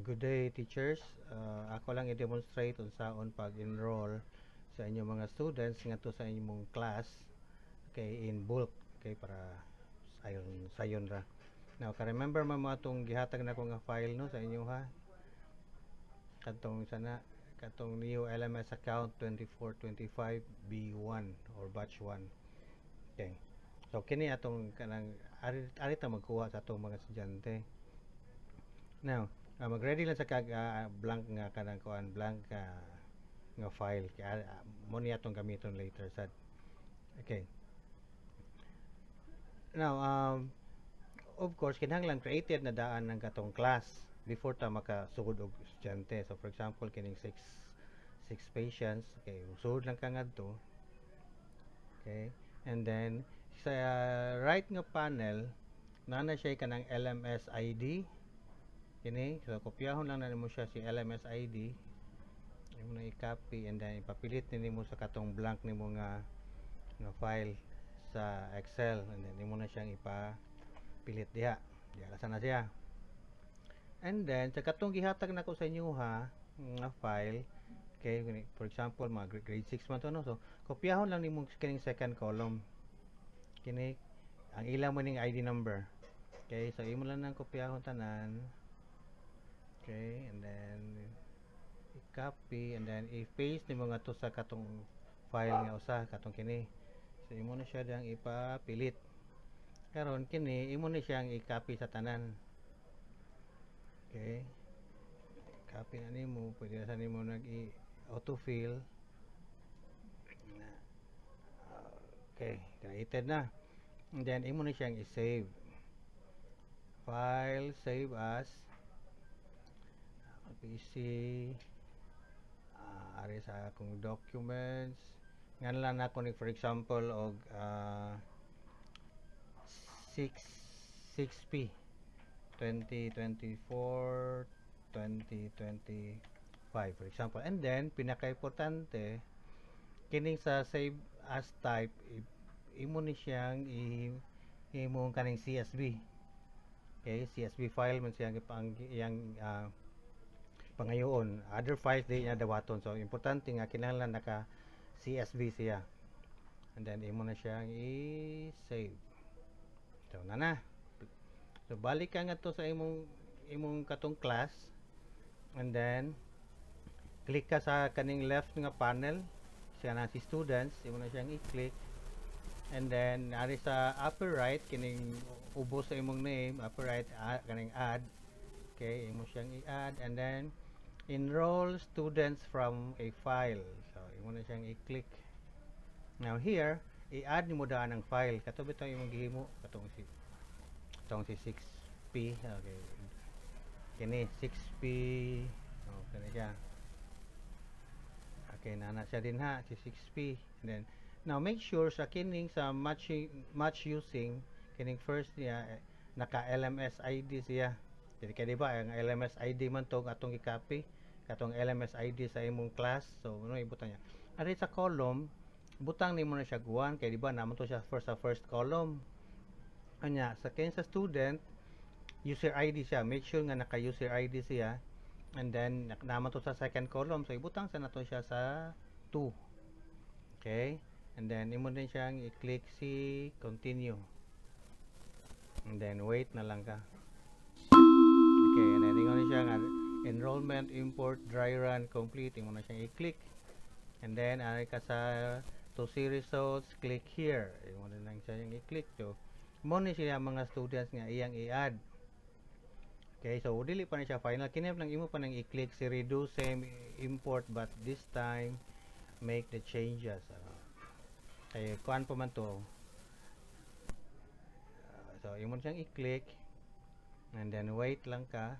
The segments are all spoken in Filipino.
Good day, teachers. Ako lang i-demonstrate unsaon pag-enroll sa inyong mga students ngadto sa inyong class, okay, in bulk, okay, para sayon ra. Now, ka-remember mo atong gihatag na ko nga file no sa inyo ha. Katong new LMS account 2425 B1 or batch 1. Okay. So kini atong kanang ari ta magkuha sa atong mga estudyante. Now, mag-ready lang sa kag blank nga kanang kuan blank nga file kaya mo niya atong gamiton later sad. Okay. Now, of course kinahanglan created na daan ng katong class before ta makasugod og estudyante. So for example kining 6 patients, okay, sugod lang ka ngadto. Okay. And then sa right nga panel na siya kanang LMS ID kini, so kopyahon lang na nimo siya si LMS ID, imo na i-copy and then ipapilit nimo sa katong blank nimo nga file sa Excel and then imo na siyang ipapilit diha. Asa na siya. And then sa katong gihatag nako sa inyo ha nga file, okay, for example mga grade 6 man to no. So kopyahon lang nimo kining second column. Kini ang ilang mo ning ID number. Okay, so imo lang nang kopyahon tanan. Okay, and then i-copy and then i-paste nimo nga to sa katong file nga usa katong kini. So imo na siya dang ipapilit. Karon kini imo na siyang i-copy sa tanan. Okay. Copy na nimo, pwede na sa nimo nag-autofill. Okay, created na. And then imo na siyang i-save. File, save as PC, ari sa akong documents nga lang ako ni for example og 6P 2024 2025 for example. And then pinaka-importante kining sa save as type imo ni siyang imong kaning CSV. Okay, CSV file man siyang iyang pangayoon. Other files di niya dawaton. So importante nga kinahanglan naka CSV siya. And then imo na siyang i-save. So na. So balik ka nga to sa imong katong class. And then click ka sa kaning left nga panel. Siya na si students, imo na siyang i-click. And then ari sa upper right kining ubos sa imong name, upper right kaning add. Okay, imo siyang i-add and then enroll students from a file. So, imo na siyang i-click. Now here, i-add nimo daan ang file. Kato bitaw imong gihimo katong si 6P. Okay. Kini 6P. Oh, kani siya. Okay, na siya din ha, si 6P. And then now make sure sa kining sa match using kining first niya naka LMS ID siya. Kaya diba ang LMS ID man to atong i-copy katong LMS ID sa imong class. So ano ibutan niya ari sa column butang nimo na siya 1 kay diba naman to siya sa first column anya sa sa student user ID siya, make sure nga naka user ID siya and then naman to sa second column so ibutang sa nato siya sa 2. Okay, and then imo din siyang i-click si continue and then wait na lang ka. Okay, and then ingon siya nga enrollment import dry run complete, imo na siyang i-click and then ari ka sa to see results, click here, imo na lang siyang i-click. So mo ni siya mga students nga iyang i-add. Okay, so dili pa ni siya final, kini lang imo pa nang i-click si redo same import but this time make the changes. Kay kuan pa man to. So imo siyang i-click and then wait lang ka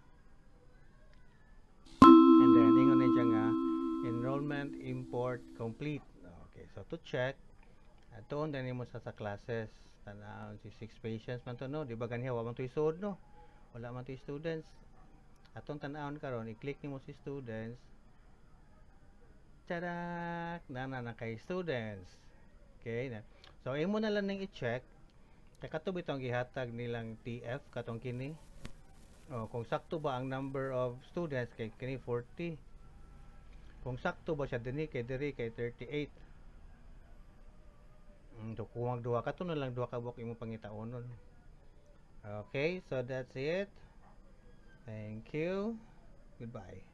and then ingon na siya nga enrollment import complete. Okay, so to check atoon din mo sa classes tanawon si 6 patients man to no, di ba ganiya wa man to isod no, wala man to students atong tan-awon karon i-click nimo si students, tadak na kay students. Okay na, so imo na lang ning i-check kay kato bitong gihatag nilang TF katong kini Oh, kung sakto ba ang number of students kay kini 40. Kung sakto ba siya diri kay 38. So kung duha ka to na lang duha ka buok imo pangitaonon. Okay, so that's it. Thank you. Goodbye.